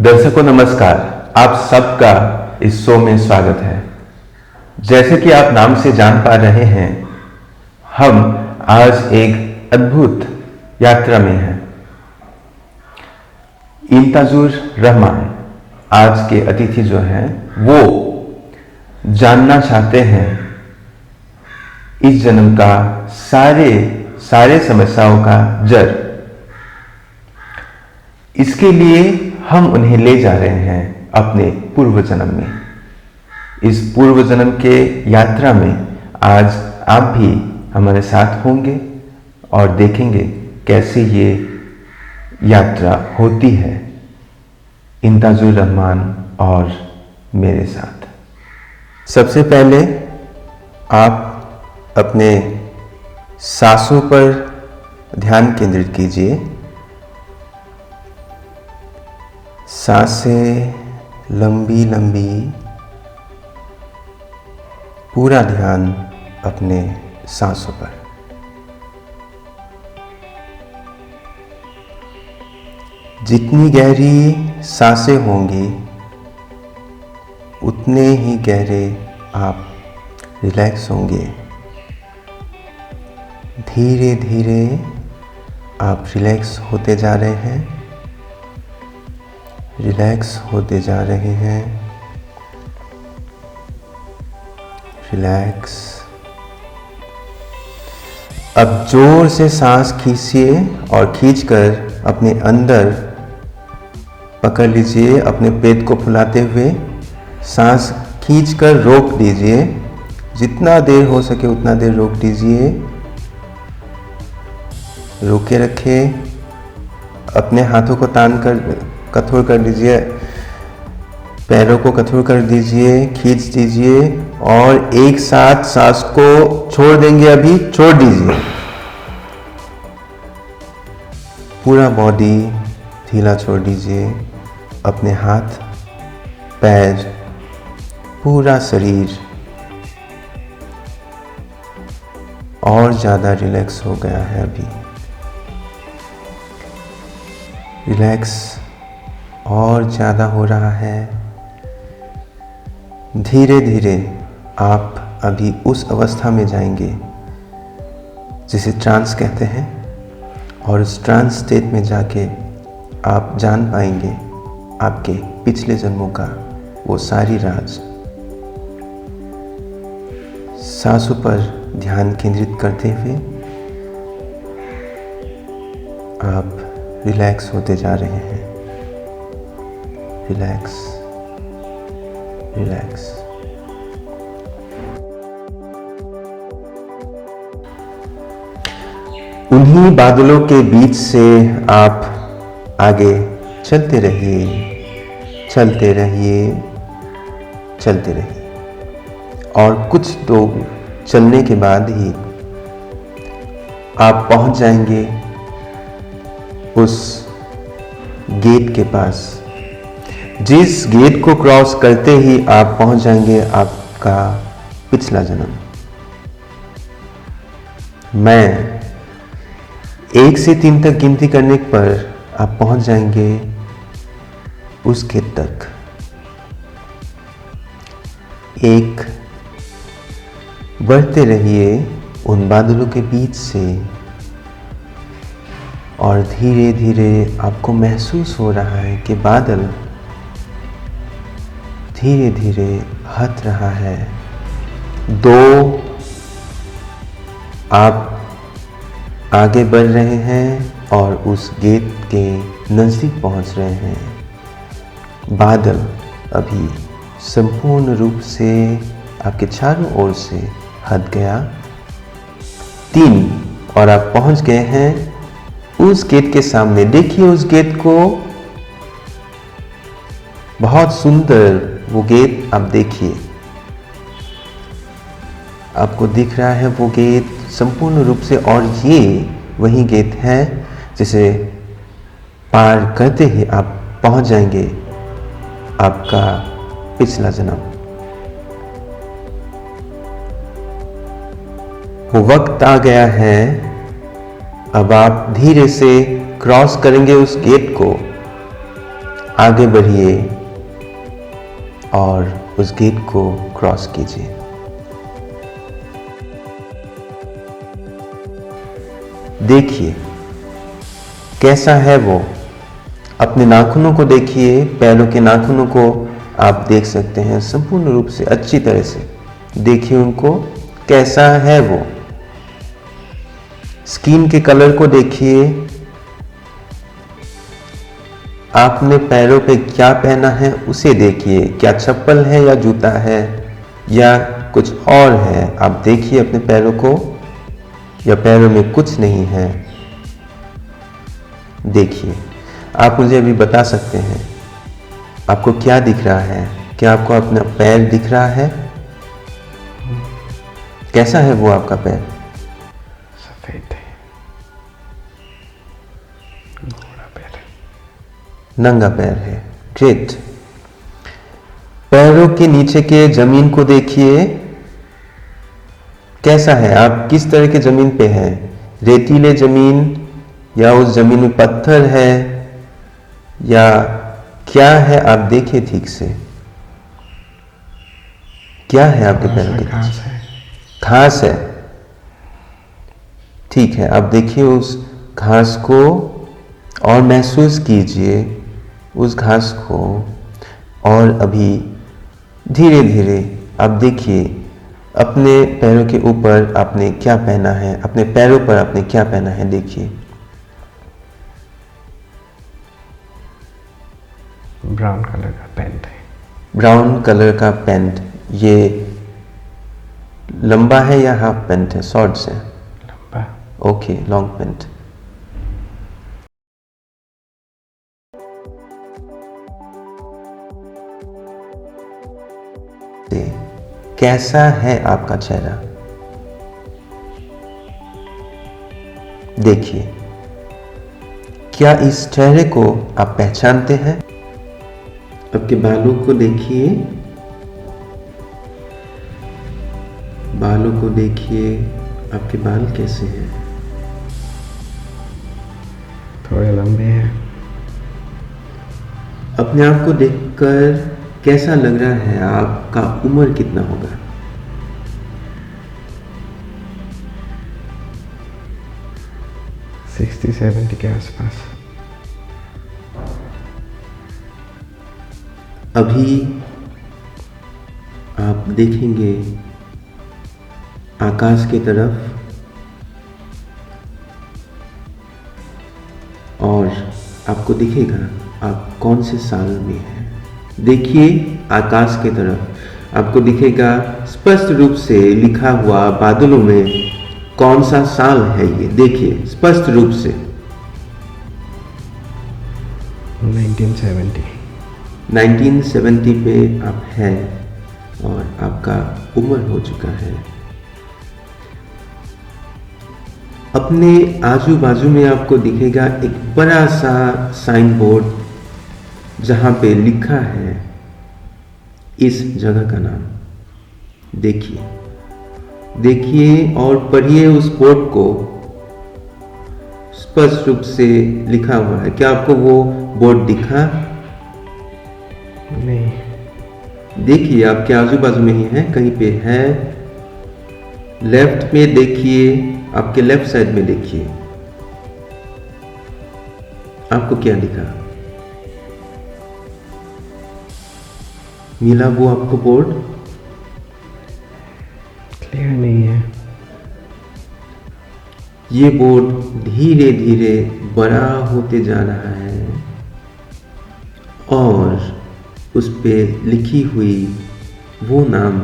दर्शकों नमस्कार, आप सबका इस शो में स्वागत है। जैसे कि आप नाम से जान पा रहे हैं, हम आज एक अद्भुत यात्रा में हैं। इम्ताजुर रहमान आज के अतिथि जो हैं वो जानना चाहते हैं इस जन्म का सारे समस्याओं का जड़। इसके लिए हम उन्हें ले जा रहे हैं अपने पूर्व जन्म में। इस पूर्व जन्म के यात्रा में आज आप भी हमारे साथ होंगे और देखेंगे कैसे ये यात्रा होती है इम्ताजुर रहमान और मेरे साथ। सबसे पहले आप अपने सांसों पर ध्यान केंद्रित कीजिए। सांसें लंबी लंबी, पूरा ध्यान अपने सांसों पर। जितनी गहरी सांसें होंगी उतने ही गहरे आप रिलैक्स होंगे। धीरे धीरे आप रिलैक्स होते जा रहे हैं, रिलैक्स होते जा रहे हैं, रिलैक्स। अब जोर से सांस खींचिए और खींचकर अपने अंदर पकड़ लीजिए। अपने पेट को फुलाते हुए सांस खींचकर रोक दीजिए। जितना देर हो सके उतना देर रोक दीजिए। रोके रखें। अपने हाथों को तान कर कठोर कर दीजिए, पैरों को कठोर कर दीजिए, खींच दीजिए और एक साथ सांस को छोड़ देंगे। अभी छोड़ दीजिए। पूरा बॉडी ढीला छोड़ दीजिए। अपने हाथ, पैर, पूरा शरीर और ज़्यादा रिलैक्स हो गया है। अभी रिलैक्स और ज़्यादा हो रहा है। धीरे धीरे आप अभी उस अवस्था में जाएंगे जिसे ट्रांस कहते हैं, और उस ट्रांस स्टेट में जाके आप जान पाएंगे आपके पिछले जन्मों का वो सारी राज। सांसों पर ध्यान केंद्रित करते हुए आप रिलैक्स होते जा रहे हैं। Relax, relax. उन्हीं बादलों के बीच से आप आगे चलते रहिए, चलते रहिए, चलते रहिए। और कुछ दूर चलने के बाद ही आप पहुंच जाएंगे उस गेट के पास। जिस गेट को क्रॉस करते ही आप पहुंच जाएंगे आपका पिछला जन्म। मैं 1 से 3 तक गिनती करने पर आप पहुंच जाएंगे उस गेट तक। 1, बढ़ते रहिए उन बादलों के बीच से और धीरे धीरे आपको महसूस हो रहा है कि बादल धीरे धीरे हट रहा है। 2, आप आगे बढ़ रहे हैं और उस गेट के नज़दीक पहुंच रहे हैं। बादल अभी संपूर्ण रूप से आपके चारों ओर से हट गया। 3, और आप पहुंच गए हैं उस गेट के सामने। देखिए उस गेट को, बहुत सुंदर वो गेट आप देखिए। आपको दिख रहा है वो गेट संपूर्ण रूप से, और ये वही गेट है जिसे पार करते ही आप पहुंच जाएंगे आपका पिछला जन्म। वो वक्त आ गया है, अब आप धीरे से क्रॉस करेंगे उस गेट को। आगे बढ़िए और उस गेट को क्रॉस कीजिए। देखिए कैसा है वो। अपने नाखूनों को देखिए, पैरों के नाखूनों को आप देख सकते हैं संपूर्ण रूप से, अच्छी तरह से देखिए उनको, कैसा है वो। स्किन के कलर को देखिए। आपने पैरों पे क्या पहना है उसे देखिए, क्या चप्पल है या जूता है या कुछ और है। आप देखिए अपने पैरों को, या पैरों में कुछ नहीं है। देखिए, आप मुझे अभी बता सकते हैं आपको क्या दिख रहा है? क्या आपको अपना पैर दिख रहा है? कैसा है वो आपका पैर? सफेद है, घोड़ा पैर है, नंगा पैर है। ग्रेट। पैरों के नीचे के जमीन को देखिए, कैसा है? आप किस तरह के जमीन पे हैं? रेतीले जमीन या उस जमीन में पत्थर है या क्या है? आप देखिए ठीक से, क्या है आपके पैरों के घास नीचे? है, घास है। ठीक है, आप देखिए उस घास को और महसूस कीजिए उस घास को। और अभी धीरे धीरे आप देखिए अपने पैरों के ऊपर आपने क्या पहना है, अपने पैरों पर आपने क्या पहना है। देखिए ब्राउन कलर का पैंट है। ब्राउन कलर का पैंट। ये लंबा है या हाफ पैंट है? शॉर्ट्स है? लंबा। Okay, long pant. कैसा है आपका चेहरा? देखिए, क्या इस चेहरे को आप पहचानते हैं? आपके बालों को देखिए, बालों को देखिए, आपके बाल कैसे हैं? थोड़े लंबे हैं। अपने आप को देखकर कैसा लग रहा है? आपका उम्र कितना होगा? 60-70 के आसपास। अभी आप देखेंगे आकाश की तरफ और आपको दिखेगा आप कौन से साल में हैं। देखिए आकाश की तरफ, आपको दिखेगा स्पष्ट रूप से लिखा हुआ बादलों में कौन सा साल है ये। देखिए स्पष्ट रूप से 1970। 1970 पे आप हैं और आपका उम्र हो चुका है। अपने आजू बाजू में आपको दिखेगा एक बड़ा सा साइन बोर्ड जहां पे लिखा है इस जगह का नाम। देखिए, देखिए और पढ़िए उस बोर्ड को। स्पष्ट रूप से लिखा हुआ है। क्या आपको वो बोर्ड दिखा? नहीं। देखिए आपके आजू बाजू में ही है, कहीं पे है। लेफ्ट में देखिए, आपके लेफ्ट साइड में देखिए, आपको क्या दिखा? मिला वो आपको बोर्ड? क्लियर नहीं है। ये बोर्ड धीरे धीरे बड़ा होते जा रहा है और उस पे लिखी हुई वो नाम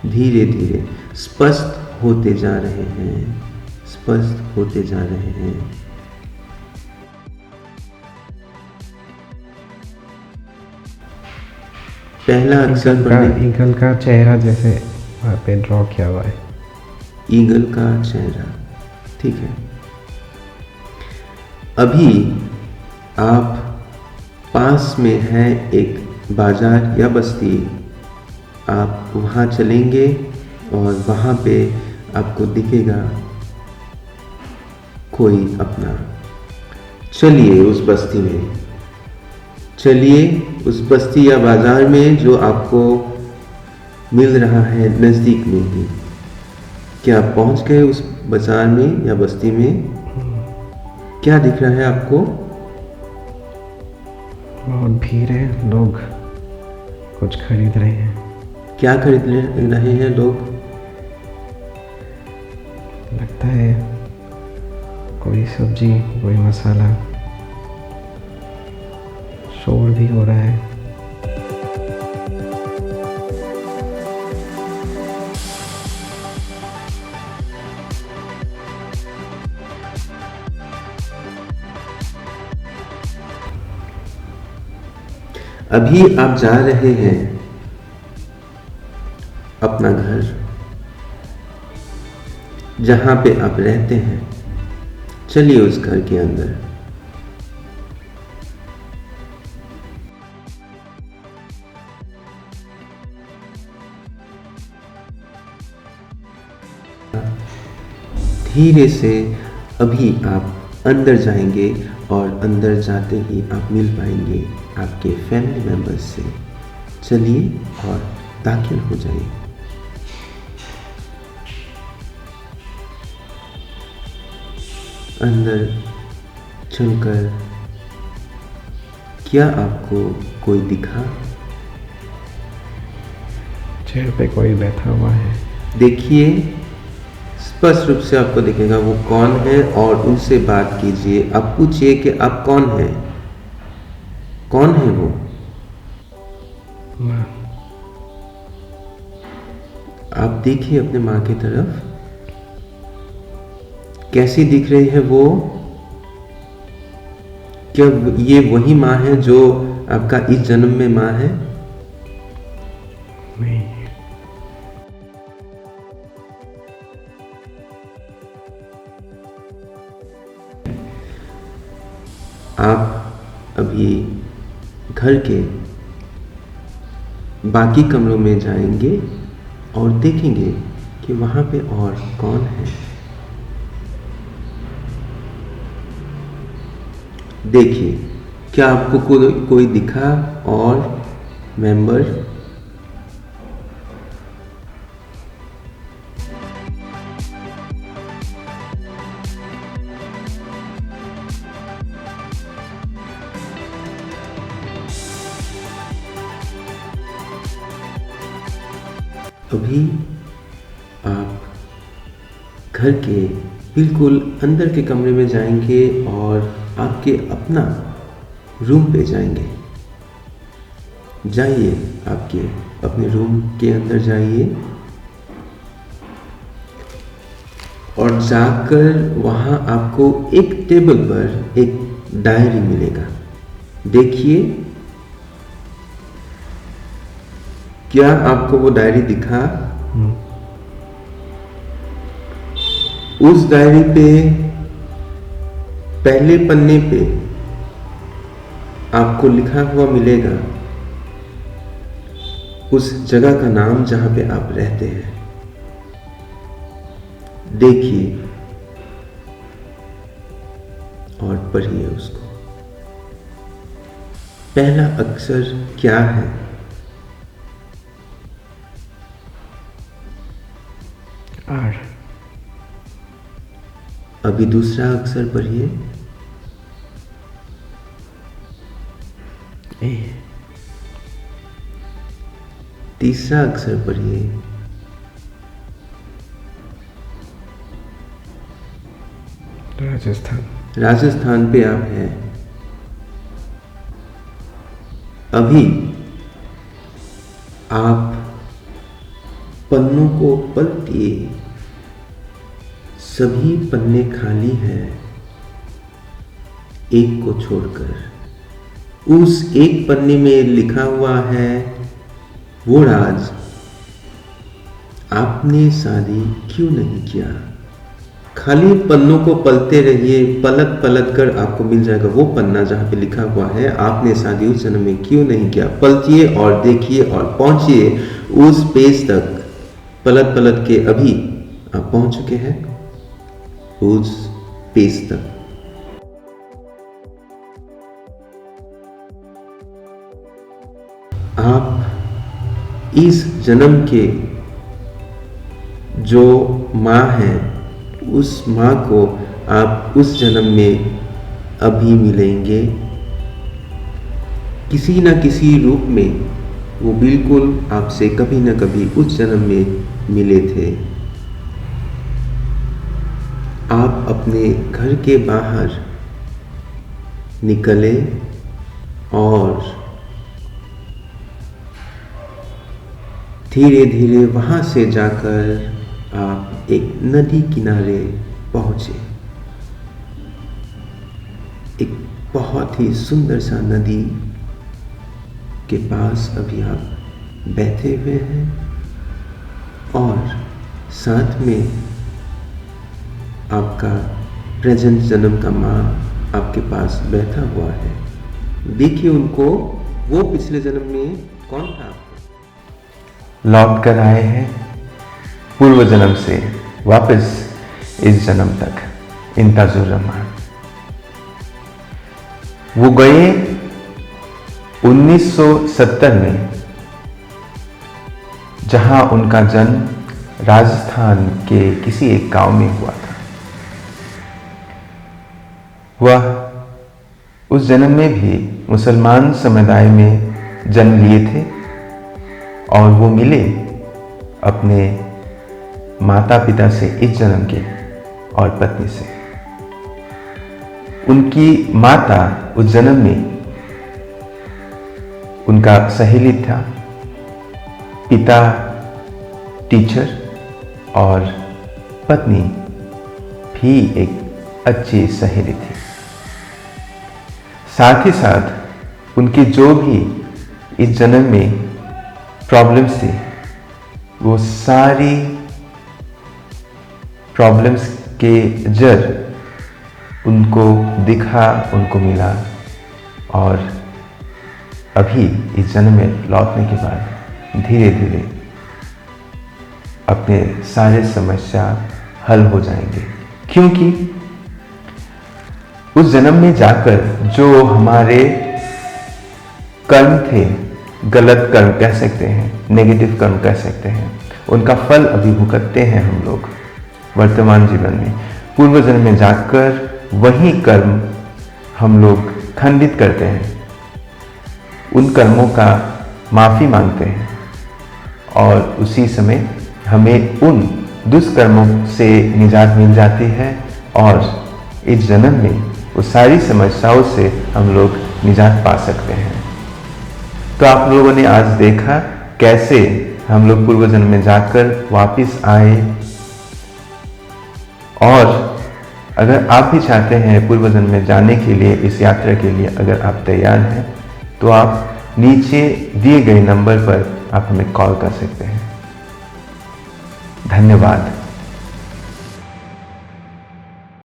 धीरे धीरे स्पष्ट होते जा रहे हैं, स्पष्ट होते जा रहे हैं। पहला अक्षर पढ़ने। ईगल का चेहरा जैसे वहाँ पे ड्रॉ किया हुआ है। ईगल का चेहरा, ठीक है। अभी आप पास में है एक बाजार या बस्ती। आप वहाँ चलेंगे और वहाँ पे आपको दिखेगा कोई अपना। चलिए उस बस्ती में चलिए उस बस्ती या बाजार में जो आपको मिल रहा है नज़दीक में ही। क्या आप पहुंच गए उस बाजार में या बस्ती में? क्या दिख रहा है आपको? बहुत भीड़ है, लोग कुछ खरीद रहे हैं। क्या खरीद रहे हैं लोग? लगता है कोई सब्जी, कोई मसाला। शोर भी हो रहा है। अभी आप जा रहे हैं अपना घर, जहां पे आप रहते हैं। चलिए उस घर के अंदर। धीरे से अभी आप अंदर जाएंगे और अंदर जाते ही आप मिल पाएंगे आपके फैमिली मेंबर्स से। चलिए और दाखिल हो जाइए। अंदर चलकर क्या आपको कोई दिखा? चेयर पे कोई बैठा हुआ है। देखिए, स्पष्ट रूप से आपको दिखेगा वो कौन है और उनसे बात कीजिए। आप पूछिए कि आप कौन हैं? कौन है वो? माँ। आप देखिए अपने माँ की तरफ, कैसी दिख रही है वो? क्या ये वही माँ है जो आपका इस जन्म में माँ है? नहीं। आप अभी घर के बाकी कमरों में जाएंगे और देखेंगे कि वहां पे और कौन है। देखिए, क्या आपको कोई दिखा और मेंबर? अभी आप घर के बिल्कुल अंदर के कमरे में जाएंगे और आपके अपना रूम पे जाएंगे। जाइए, आपके अपने रूम के अंदर जाइए और जाकर वहाँ आपको एक टेबल पर एक डायरी मिलेगा। देखिए, क्या आपको वो डायरी दिखा? उस डायरी पे पहले पन्ने पे आपको लिखा हुआ मिलेगा उस जगह का नाम जहां पे आप रहते हैं। देखिए और पढ़िए उसको। पहला अक्षर क्या है? आर। अभी दूसरा अक्षर पढ़िए। ए। तीसरा अक्षर पढ़िए। राजस्थान। राजस्थान पे आप हैं। अभी आप पन्नों को पलटिए। सभी पन्ने खाली हैं, एक को छोड़कर। उस एक पन्ने में लिखा हुआ है वो राज, आपने शादी क्यों नहीं किया। खाली पन्नों को पलटते रहिए, पलट पलट कर आपको मिल जाएगा वो पन्ना जहां पे लिखा हुआ है आपने शादी उस जन्म में क्यों नहीं किया। पलटिए और देखिए और पहुंचिए उस पेज तक। पलट पलट के अभी आप पहुंच चुके हैं उस पेज तक। आप इस जन्म के जो माँ है, उस माँ को आप उस जन्म में अभी मिलेंगे। किसी न किसी रूप में वो बिल्कुल आपसे कभी न कभी उस जन्म में मिले थे। आप अपने घर के बाहर निकले और धीरे धीरे वहाँ से जाकर आप एक नदी किनारे पहुँचे। एक बहुत ही सुंदर सा नदी के पास अभी आप बैठे हुए हैं और साथ में आपका प्रेजेंट जन्म का माँ आपके पास बैठा हुआ है। देखिए उनको, वो पिछले जन्म में कौन था। लौट कर आए हैं पूर्व जन्म से वापस इस जन्म तक इंताजुर रहमान। वो गए 1970 में, जहां उनका जन्म राजस्थान के किसी एक गांव में हुआ था। वह उस जन्म में भी मुसलमान समुदाय में जन्म लिए थे और वो मिले अपने माता पिता से इस जन्म के और पत्नी से। उनकी माता उस जन्म में उनका सहेली था, पिता टीचर और पत्नी भी एक अच्छी सहेली थी। साथ ही साथ उनकी जो भी इस जन्म में प्रॉब्लम्स थी, वो सारी प्रॉब्लम्स के जड़ उनको दिखा, उनको मिला और अभी इस जन्म में लौटने के बाद धीरे धीरे अपने सारे समस्या हल हो जाएंगे। क्योंकि उस जन्म में जाकर जो हमारे कर्म थे, गलत कर्म कह सकते हैं, नेगेटिव कर्म कह सकते हैं, उनका फल अभी भुगतते हैं हम लोग वर्तमान जीवन में। पूर्व जन्म में जाकर वही कर्म हम लोग खंडित करते हैं, उन कर्मों का माफ़ी मांगते हैं और उसी समय हमें उन दुष्कर्मों से निजात मिल जाती है और इस जन्म में उस सारी समस्याओं से हम लोग निजात पा सकते हैं। तो आप लोगों ने आज देखा कैसे हम लोग पूर्व जन्म में जाकर वापस आए। और अगर आप भी चाहते हैं पूर्व जन्म में जाने के लिए, इस यात्रा के लिए अगर आप तैयार हैं, तो आप नीचे दिए गए नंबर पर आप हमें कॉल कर सकते हैं। धन्यवाद।